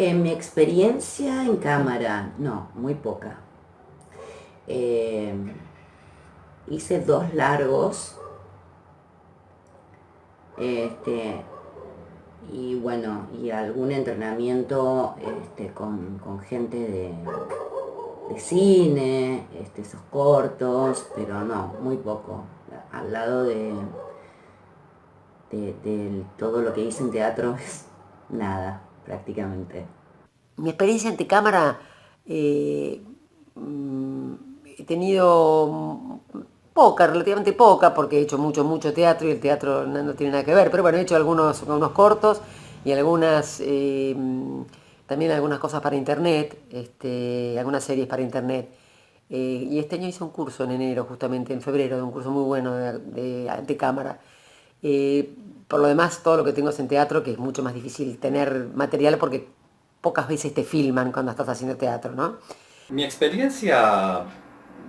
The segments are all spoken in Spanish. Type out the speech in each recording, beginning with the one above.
En mi experiencia en cámara, no, muy poca. Eh, Hice 2 largos, este, y bueno, y algún entrenamiento con gente de cine, esos cortos, pero no, muy poco. Al lado de todo lo que hice en teatro es nada, prácticamente. Mi experiencia ante cámara, eh, mm, he tenido poca, relativamente poca, porque he hecho mucho teatro y el teatro no tiene nada que ver, pero bueno, he hecho algunos cortos y también algunas cosas para internet, algunas series para internet. Y este año hice un curso en enero, justamente en febrero, de un curso muy bueno de cámara. Eh, por lo demás, todo lo que tengo es en teatro, que es mucho más difícil tener material porque pocas veces te filman cuando estás haciendo teatro, ¿no? Mi experiencia,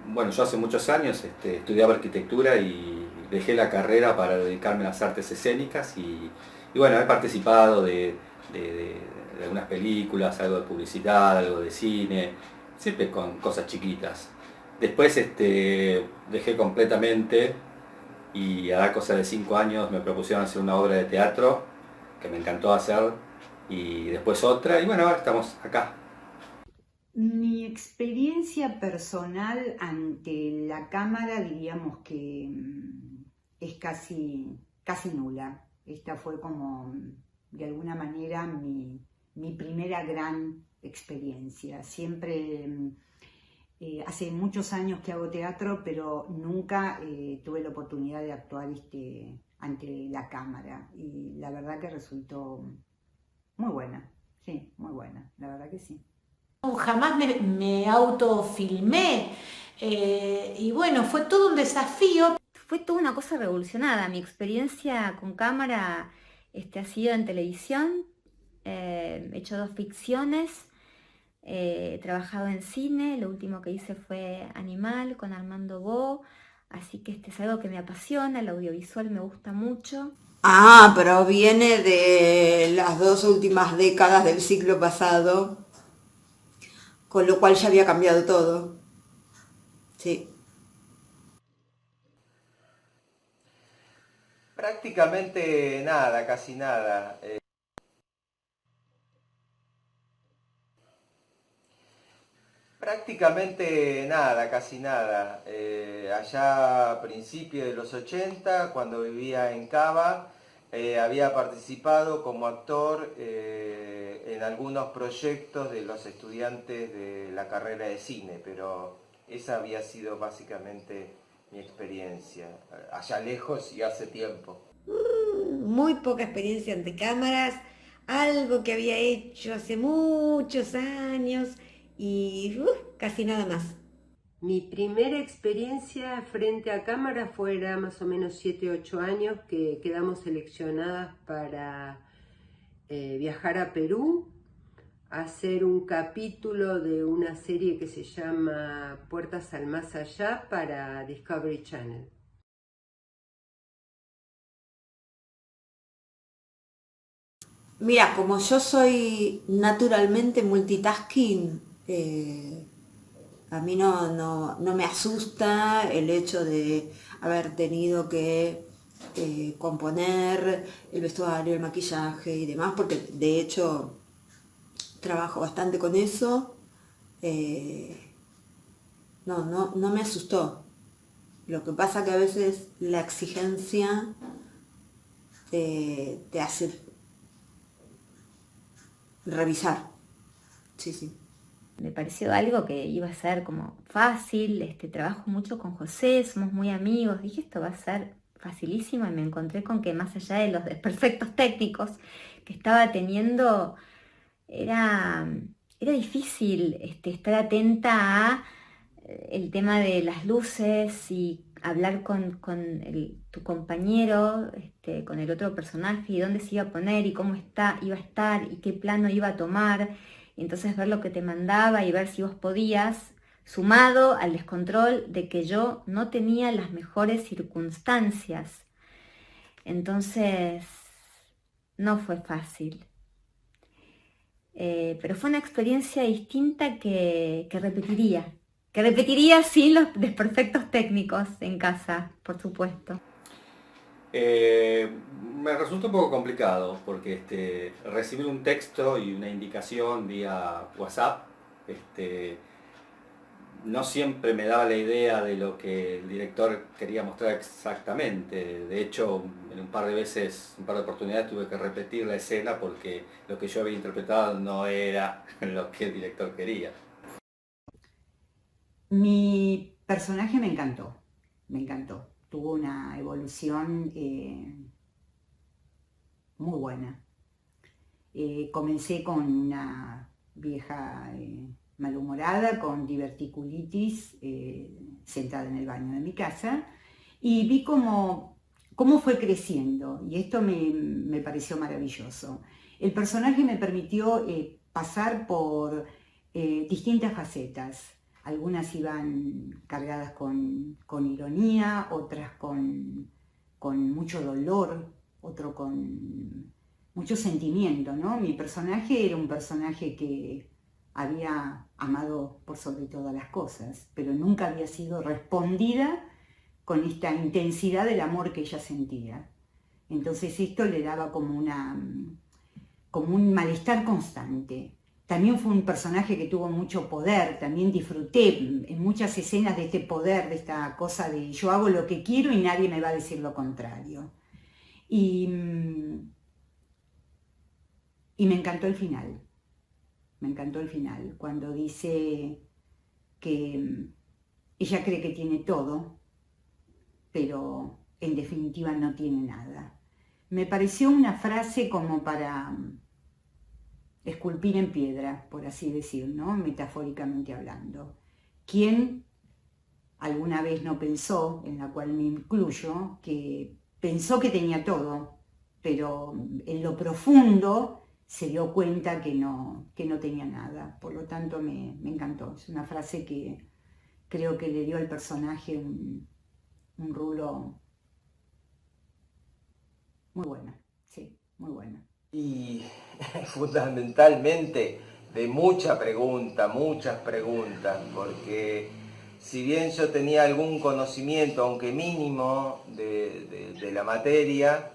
bueno, yo hace muchos años estudiaba arquitectura y dejé la carrera para dedicarme a las artes escénicas y bueno, he participado de algunas películas, algo de publicidad, algo de cine, siempre con cosas chiquitas. Después dejé completamente y a la cosa de 5 años me propusieron hacer una obra de teatro que me encantó hacer y después otra y bueno, ahora estamos acá. Mi experiencia personal ante la cámara diríamos que es casi nula. Esta fue como de alguna manera mi primera gran experiencia. Siempre, hace muchos años que hago teatro, pero nunca tuve la oportunidad de actuar ante la cámara. Y la verdad que resultó muy buena, sí, muy buena, la verdad que sí. Jamás me autofilmé y bueno, fue todo un desafío. Fue toda una cosa revolucionada. Mi experiencia con cámara ha sido en televisión. He hecho 2 ficciones, he trabajado en cine. Lo último que hice fue Animal con Armando Bo. Así que es algo que me apasiona, el audiovisual me gusta mucho. Ah, pero viene de las 2 últimas décadas del siglo pasado, con lo cual ya había cambiado todo. Sí. Prácticamente nada, casi nada. Prácticamente nada, casi nada. Allá a principios de los 80, cuando vivía en Cava, había participado como actor en algunos proyectos de los estudiantes de la carrera de cine, pero esa había sido básicamente mi experiencia, allá lejos y hace tiempo. Muy poca experiencia ante cámaras, algo que había hecho hace muchos años y casi nada más. Mi primera experiencia frente a cámara fuera más o menos 7, 8 años que quedamos seleccionadas para viajar a Perú, a hacer un capítulo de una serie que se llama Puertas al Más Allá para Discovery Channel. Mira, como yo soy naturalmente multitasking, a mí no me asusta el hecho de haber tenido que componer el vestuario, el maquillaje y demás, porque de hecho trabajo bastante con eso. No me asustó. Lo que pasa que a veces la exigencia te hace revisar. Sí, sí. Me pareció algo que iba a ser como fácil. Trabajo mucho con José, somos muy amigos. Dije, esto va a ser facilísimo, y me encontré con que más allá de los desperfectos técnicos que estaba teniendo, era, era difícil estar atenta a el tema de las luces y hablar con tu compañero, con el otro personaje, y dónde se iba a poner y cómo iba a estar y qué plano iba a tomar. Y entonces ver lo que te mandaba y ver si vos podías, sumado al descontrol de que yo no tenía las mejores circunstancias. Entonces, no fue fácil. pero fue una experiencia distinta que repetiría. Que repetiría sin los desperfectos técnicos en casa, por supuesto. Me resulta un poco complicado porque recibir un texto y una indicación vía WhatsApp no siempre me daba la idea de lo que el director quería mostrar exactamente. De hecho, en un par de oportunidades tuve que repetir la escena porque lo que yo había interpretado no era lo que el director quería. Mi personaje me encantó. Tuvo una evolución muy buena. Comencé con una vieja malhumorada, con diverticulitis, sentada en el baño de mi casa, y vi cómo fue creciendo, y esto me pareció maravilloso. El personaje me permitió pasar por distintas facetas. Algunas iban cargadas con ironía, otras con mucho dolor, otro con mucho sentimiento, ¿no? Mi personaje era un personaje que había amado por sobre todas las cosas, pero nunca había sido respondida con esta intensidad del amor que ella sentía. Entonces esto le daba como un malestar constante. También fue un personaje que tuvo mucho poder, también disfruté en muchas escenas de este poder, de esta cosa de yo hago lo que quiero y nadie me va a decir lo contrario. Y me encantó el final, cuando dice que ella cree que tiene todo, pero en definitiva no tiene nada. Me pareció una frase como para esculpir en piedra, por así decir, ¿no? Metafóricamente hablando. ¿Quién alguna vez no pensó, en la cual me incluyo, que pensó que tenía todo, pero en lo profundo se dio cuenta que no tenía nada? Por lo tanto me encantó. Es una frase que creo que le dio al personaje un rulo muy bueno, sí, muy bueno. Y fundamentalmente de muchas preguntas, porque si bien yo tenía algún conocimiento, aunque mínimo, de la materia,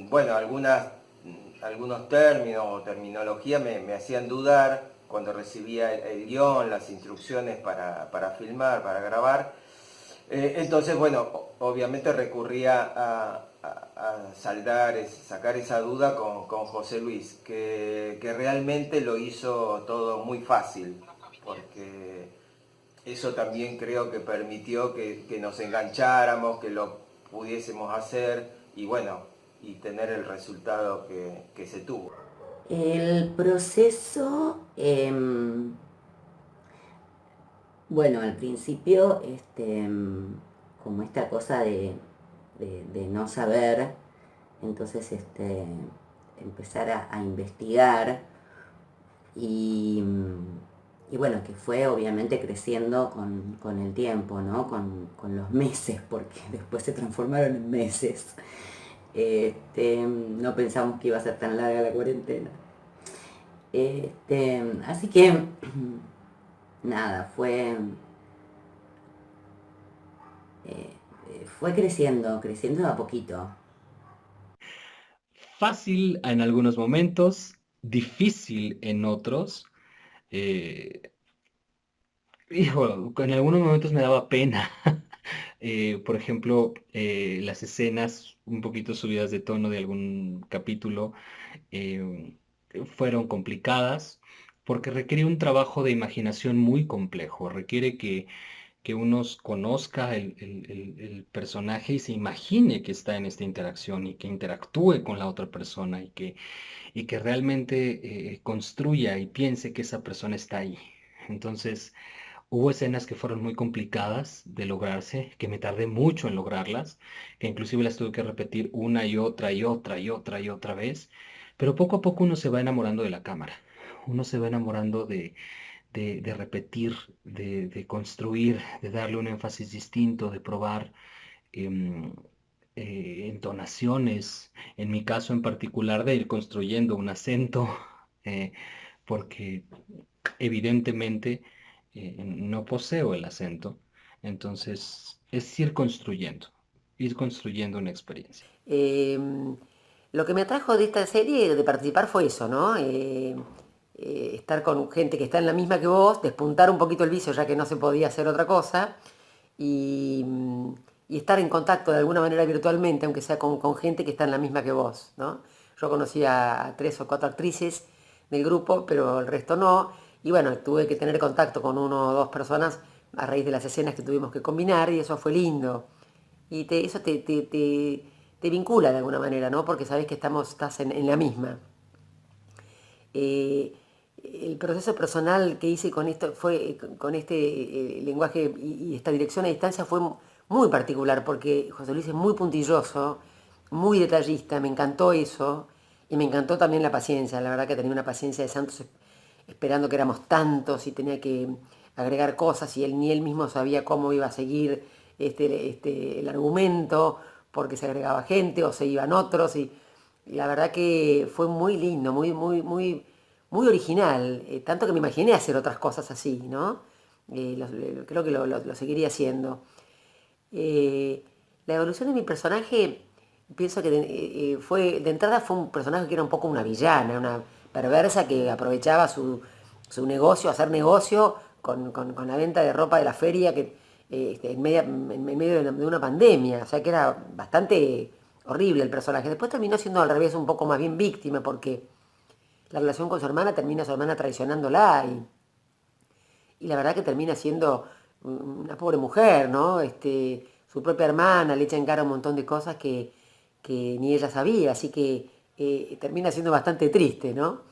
bueno, algunos términos o terminología me hacían dudar cuando recibía el guión, las instrucciones para filmar, para grabar. Entonces, bueno, obviamente recurría a sacar esa duda con José Luis, que realmente lo hizo todo muy fácil, porque eso también creo que permitió que nos engancháramos, que lo pudiésemos hacer y bueno, y tener el resultado que se tuvo. El proceso, bueno, al principio, como esta cosa de no saber, entonces empezar a investigar y bueno, que fue obviamente creciendo con el tiempo, ¿no? Con los meses, porque después se transformaron en meses. No pensamos que iba a ser tan larga la cuarentena. Así que nada, fue creciendo de a poquito. Fácil en algunos momentos, difícil en otros. En algunos momentos me daba pena. Por ejemplo, las escenas un poquito subidas de tono de algún capítulo fueron complicadas porque requiere un trabajo de imaginación muy complejo. Requiere que uno conozca el personaje y se imagine que está en esta interacción y que interactúe con la otra persona y que realmente construya y piense que esa persona está ahí. Entonces, hubo escenas que fueron muy complicadas de lograrse, que me tardé mucho en lograrlas, que inclusive las tuve que repetir una y otra y otra y otra y otra vez, pero poco a poco uno se va enamorando de la cámara, uno se va enamorando de repetir, de construir, de darle un énfasis distinto, de probar entonaciones, en mi caso en particular de ir construyendo un acento eh, porque evidentemente no poseo el acento, entonces es ir construyendo una experiencia. Lo que me atrajo de esta serie, de participar, fue eso, ¿no? Estar con gente que está en la misma que vos, despuntar un poquito el vicio ya que no se podía hacer otra cosa y, y estar en contacto de alguna manera virtualmente, aunque sea con gente que está en la misma que vos, ¿no? Yo conocí a 3 o 4 actrices del grupo, pero el resto no. Y bueno, tuve que tener contacto con 1 o 2 personas a raíz de las escenas que tuvimos que combinar y eso fue lindo. Y eso te vincula de alguna manera, ¿no? Porque sabes que estás en la misma. El proceso personal que hice con esto con este lenguaje y esta dirección a distancia fue muy particular porque José Luis es muy puntilloso, muy detallista, me encantó eso y me encantó también la paciencia. La verdad que tenía una paciencia de santos esperando que éramos tantos y tenía que agregar cosas y ni él mismo sabía cómo iba a seguir el argumento porque se agregaba gente o se iban otros y la verdad que fue muy lindo, muy original, tanto que me imaginé hacer otras cosas así, ¿no? Creo que lo seguiría haciendo. La evolución de mi personaje, pienso que de entrada fue un personaje que era un poco una villana, una perversa que aprovechaba su negocio, hacer negocio con la venta de ropa de la feria en medio de una pandemia, o sea que era bastante horrible el personaje. Después terminó siendo al revés un poco más bien víctima porque la relación con su hermana termina su hermana traicionándola y la verdad que termina siendo una pobre mujer, ¿no? Su propia hermana le echa en cara un montón de cosas que ni ella sabía, así que termina siendo bastante triste, ¿no?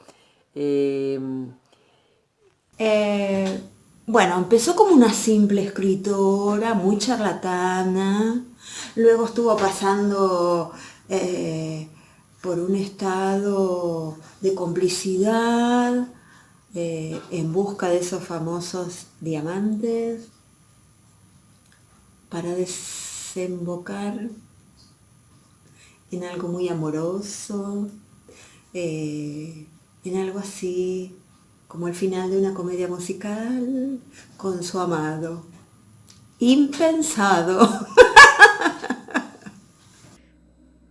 Bueno, empezó como una simple escritora, muy charlatana, luego estuvo pasando por un estado de complicidad en busca de esos famosos diamantes para desembocar en algo muy amoroso, en algo así como el final de una comedia musical con su amado. Impensado.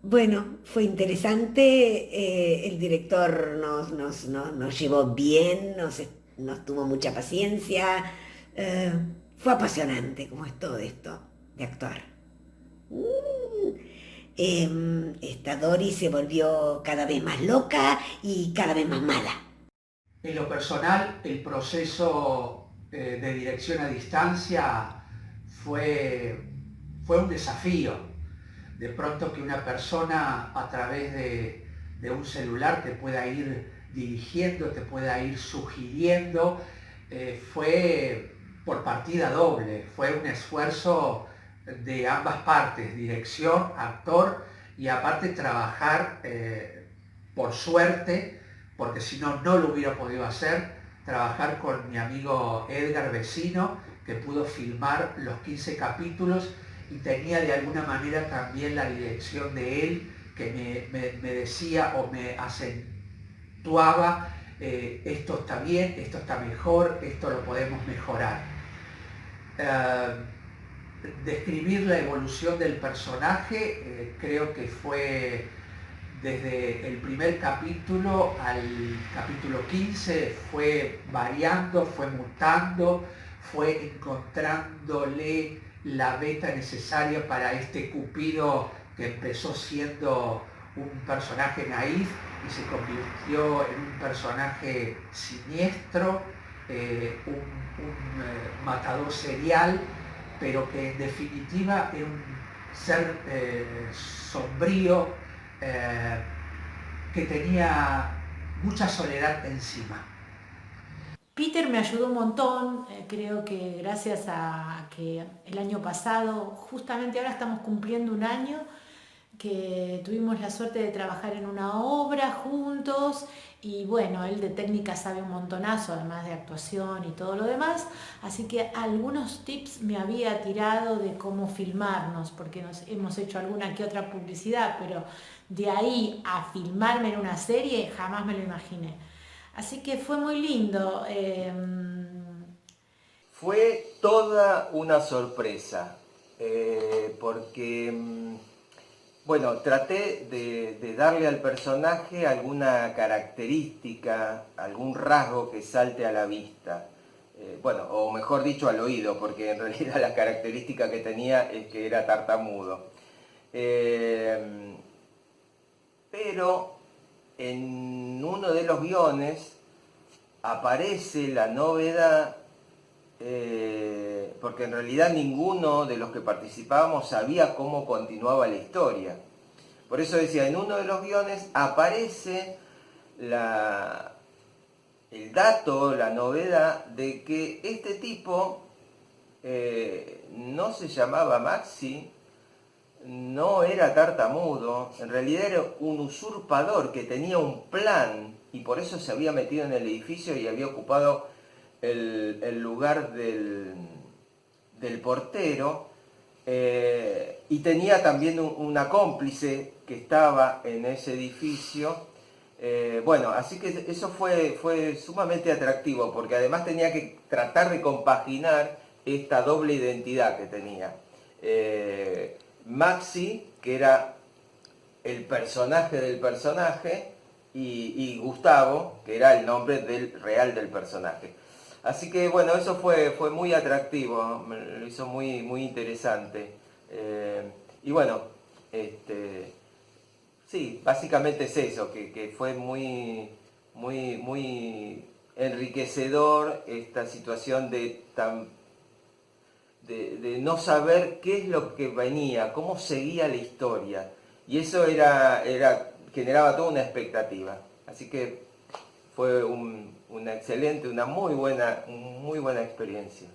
Bueno, fue interesante, el director nos llevó bien, nos tuvo mucha paciencia, fue apasionante como es todo esto de actuar. Esta Dory se volvió cada vez más loca y cada vez más mala. En lo personal, el proceso de dirección a distancia fue un desafío. De pronto que una persona a través de un celular te pueda ir dirigiendo, te pueda ir sugiriendo, fue por partida doble, fue un esfuerzo de ambas partes, dirección, actor y aparte trabajar por suerte, porque si no, no lo hubiera podido hacer, trabajar con mi amigo Edgar Vecino, que pudo filmar los 15 capítulos y tenía de alguna manera también la dirección de él, que me decía o me acentuaba, esto está bien, esto está mejor, esto lo podemos mejorar. Describir la evolución del personaje, creo que fue desde el primer capítulo al capítulo 15, fue variando, fue mutando, fue encontrándole la beta necesaria para este Cupido que empezó siendo un personaje naif y se convirtió en un personaje siniestro, un matador serial, pero que en definitiva era un ser sombrío, que tenía mucha soledad encima. Peter me ayudó un montón, creo que gracias a que el año pasado, justamente ahora estamos cumpliendo un año, que tuvimos la suerte de trabajar en una obra juntos y bueno, él de técnica sabe un montonazo, además de actuación y todo lo demás, así que algunos tips me había tirado de cómo filmarnos, porque hemos hecho alguna que otra publicidad, pero de ahí a filmarme en una serie jamás me lo imaginé. Así que fue muy lindo. Fue toda una sorpresa, porque, bueno, traté de darle al personaje alguna característica, algún rasgo que salte a la vista. Bueno, o mejor dicho, al oído, porque en realidad la característica que tenía es que era tartamudo. Pero en uno de los guiones aparece la novedad, porque en realidad ninguno de los que participábamos sabía cómo continuaba la historia. Por eso decía, en uno de los guiones aparece el dato, la novedad de que este tipo no se llamaba Maxi, no era tartamudo, en realidad era un usurpador que tenía un plan y por eso se había metido en el edificio y había ocupado el lugar del portero, y tenía también una cómplice que estaba en ese edificio. Bueno, así que eso fue sumamente atractivo, porque además tenía que tratar de compaginar esta doble identidad que tenía. Maxi, que era el personaje del personaje, y Gustavo, que era el nombre real del personaje. Así que bueno, eso fue muy atractivo, me lo hizo muy interesante. Y bueno, sí, básicamente es eso, que fue muy enriquecedor esta situación de no saber qué es lo que venía, cómo seguía la historia. Y eso generaba toda una expectativa. Así que fue una excelente, una muy buena experiencia.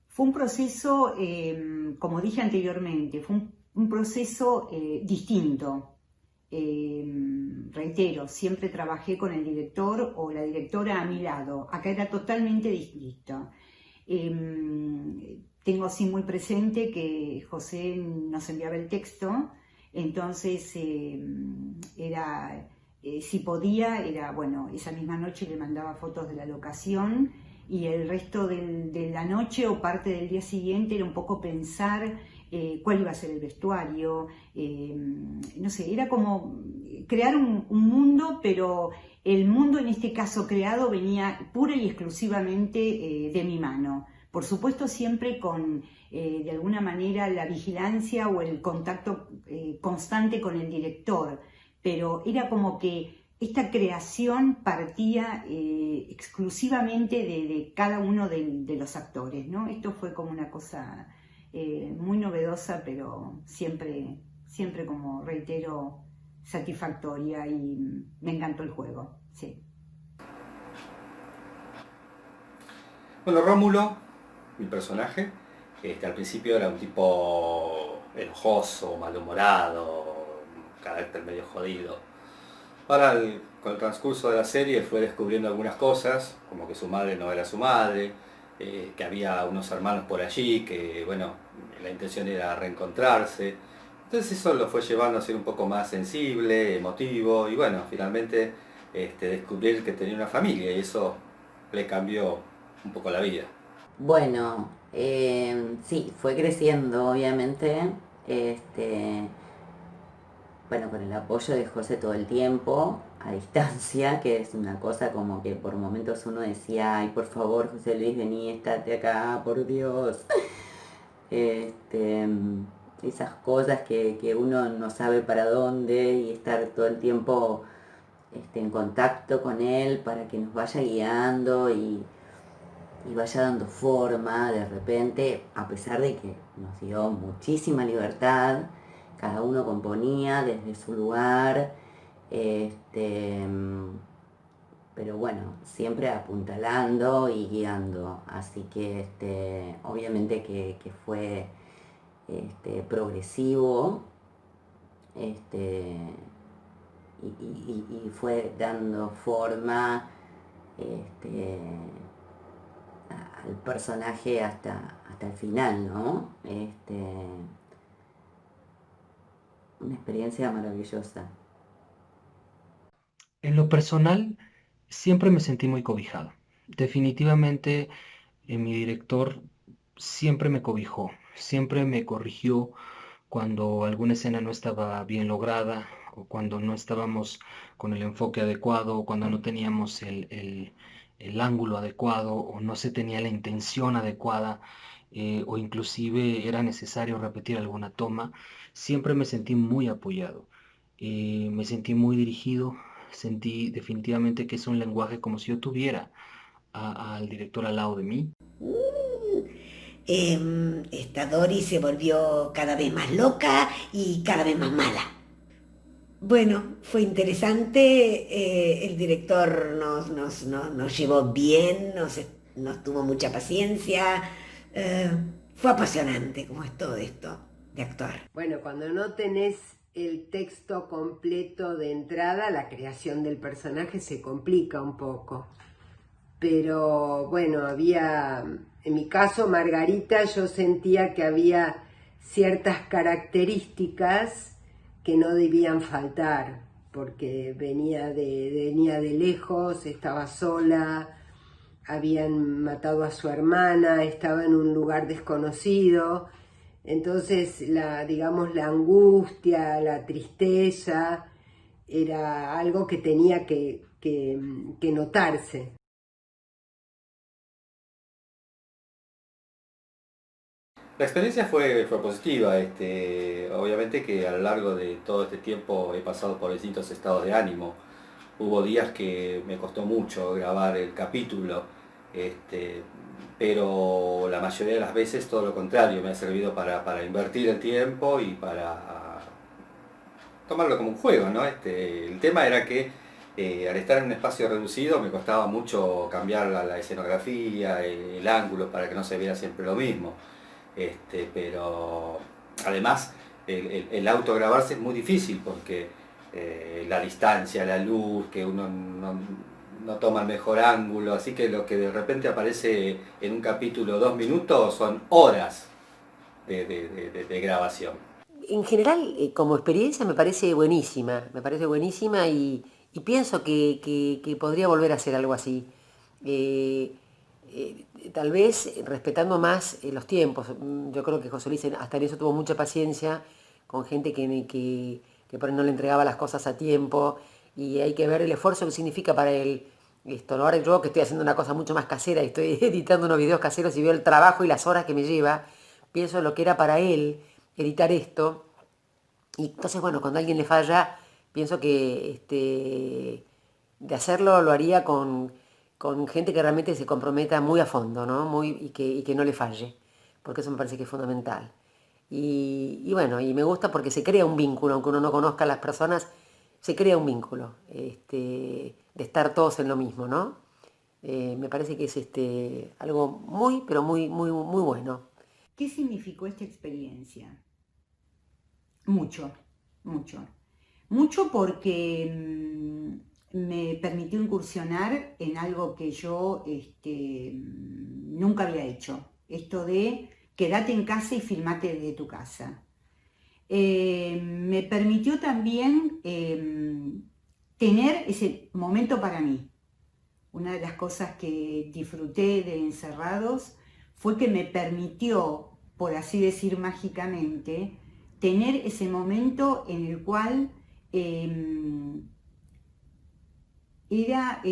Fue un proceso, como dije anteriormente, fue un proceso distinto. Reitero, siempre trabajé con el director o la directora a mi lado. Acá era totalmente distinto. Tengo así muy presente que José nos enviaba el texto, entonces si podía, bueno, esa misma noche le mandaba fotos de la locación y el resto de la noche o parte del día siguiente era un poco pensar cuál iba a ser el vestuario, no sé, era como crear un mundo, pero el mundo en este caso creado venía pura y exclusivamente de mi mano. Por supuesto siempre con, de alguna manera, la vigilancia o el contacto constante con el director, pero era como que esta creación partía exclusivamente de cada uno de los actores, ¿no? Esto fue como una cosa muy novedosa, pero siempre, como reitero, satisfactoria, y me encantó el juego, sí. Bueno, Rómulo, mi personaje, al principio era un tipo enojoso, malhumorado, un carácter medio jodido. Ahora, con el transcurso de la serie fue descubriendo algunas cosas, como que su madre no era su madre, que había unos hermanos por allí, que bueno, la intención era reencontrarse. Entonces eso lo fue llevando a ser un poco más sensible, emotivo, y bueno, finalmente descubrir que tenía una familia, y eso le cambió un poco la vida. Bueno, sí, fue creciendo, obviamente, bueno, con el apoyo de José todo el tiempo, a distancia, que es una cosa como que por momentos uno decía, ay, por favor, José Luis, vení, estate acá, por Dios. Esas cosas que uno no sabe para dónde, y estar todo el tiempo en contacto con él para que nos vaya guiando y vaya dando forma de repente, a pesar de que nos dio muchísima libertad, cada uno componía desde su lugar, pero bueno, siempre apuntalando y guiando, así que obviamente que fue progresivo, y fue dando forma al personaje hasta el final, ¿no? Una experiencia maravillosa. En lo personal, siempre me sentí muy cobijado. Definitivamente, mi director siempre me cobijó, siempre me corrigió cuando alguna escena no estaba bien lograda o cuando no estábamos con el enfoque adecuado o cuando no teníamos el ángulo adecuado o no se tenía la intención adecuada o inclusive era necesario repetir alguna toma. Siempre me sentí muy apoyado, me sentí muy dirigido, sentí definitivamente que es un lenguaje como si yo tuviera al director al lado de mí. Esta Dory se volvió cada vez más loca y cada vez más mala. Bueno, fue interesante, el director nos llevó bien, nos tuvo mucha paciencia, eh, fue apasionante como es todo esto de actuar. Bueno, cuando no tenés el texto completo de entrada, la creación del personaje se complica un poco. Pero bueno, en mi caso, Margarita, yo sentía que había ciertas características que no debían faltar, porque venía de lejos, estaba sola, habían matado a su hermana, estaba en un lugar desconocido, entonces digamos, la angustia, la tristeza, era algo que tenía que notarse. La experiencia fue positiva, obviamente que a lo largo de todo este tiempo he pasado por distintos estados de ánimo. Hubo días que me costó mucho grabar el capítulo, pero la mayoría de las veces todo lo contrario, me ha servido para invertir el tiempo y para tomarlo como un juego, ¿no? El tema era que al estar en un espacio reducido me costaba mucho cambiar la escenografía, el ángulo para que no se viera siempre lo mismo. Pero además el autograbarse es muy difícil porque la distancia, la luz, que uno no toma el mejor ángulo, así que lo que de repente aparece en un capítulo 2 minutos son horas de grabación. En general, como experiencia me parece buenísima y pienso que podría volver a hacer algo así. Eh, Tal vez respetando más los tiempos. Yo creo que José Luis hasta en eso tuvo mucha paciencia con gente que por ahí no le entregaba las cosas a tiempo y hay que ver el esfuerzo que significa para él esto, ¿no? Ahora yo que estoy haciendo una cosa mucho más casera y estoy editando unos videos caseros y veo el trabajo y las horas que me lleva, pienso en lo que era para él editar esto y entonces bueno, cuando a alguien le falla, pienso que de hacerlo lo haría con gente que realmente se comprometa muy a fondo, ¿no? Y que no le falle, porque eso me parece que es fundamental. Y bueno, y me gusta porque se crea un vínculo, aunque uno no conozca a las personas, se crea un vínculo, de estar todos en lo mismo, ¿no? Me parece que es algo muy, pero muy bueno. ¿Qué significó esta experiencia? Mucho, mucho. Mucho porque me permitió incursionar en algo que yo nunca había hecho. Esto de quédate en casa y filmate desde tu casa. Me permitió también tener ese momento para mí. Una de las cosas que disfruté de Encerrados fue que me permitió, por así decir mágicamente, tener ese momento en el cual era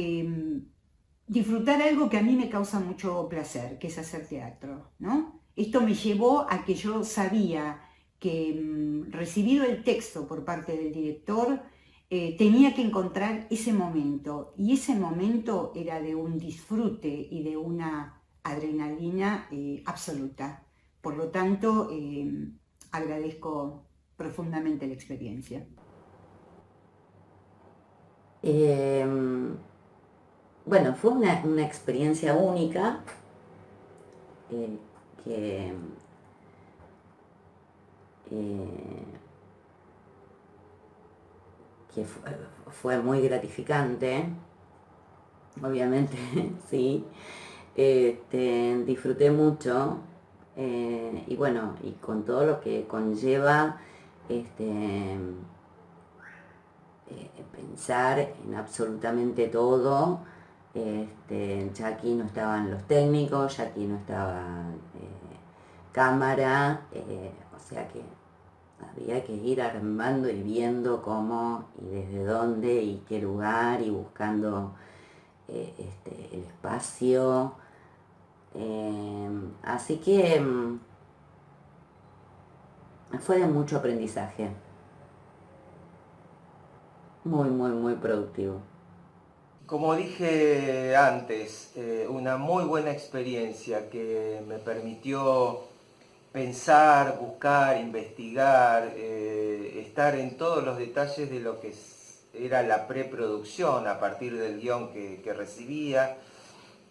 disfrutar algo que a mí me causa mucho placer, que es hacer teatro, ¿no? Esto me llevó a que yo sabía que recibido el texto por parte del director, tenía que encontrar ese momento, y ese momento era de un disfrute y de una adrenalina absoluta. Por lo tanto, agradezco profundamente la experiencia. Bueno, fue una experiencia única que fue muy gratificante, obviamente, sí. Disfruté mucho y bueno, y con todo lo que conlleva pensar en absolutamente todo. Ya aquí no estaban los técnicos, ya aquí no estaba cámara, o sea que había que ir armando y viendo cómo y desde dónde y qué lugar y buscando el espacio. Así que fue de mucho aprendizaje, muy, muy, muy productivo. Como dije antes, una muy buena experiencia que me permitió pensar, buscar, investigar, estar en todos los detalles de lo que era la preproducción a partir del guión que recibía,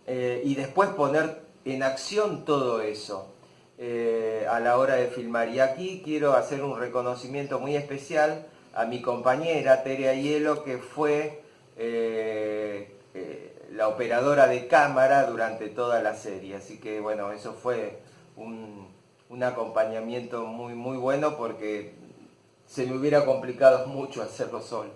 y después poner en acción todo eso a la hora de filmar. Y aquí quiero hacer un reconocimiento muy especial a mi compañera Tere Aiello, que fue la operadora de cámara durante toda la serie. Así que bueno, eso fue un acompañamiento muy, muy bueno, porque se me hubiera complicado mucho hacerlo solo.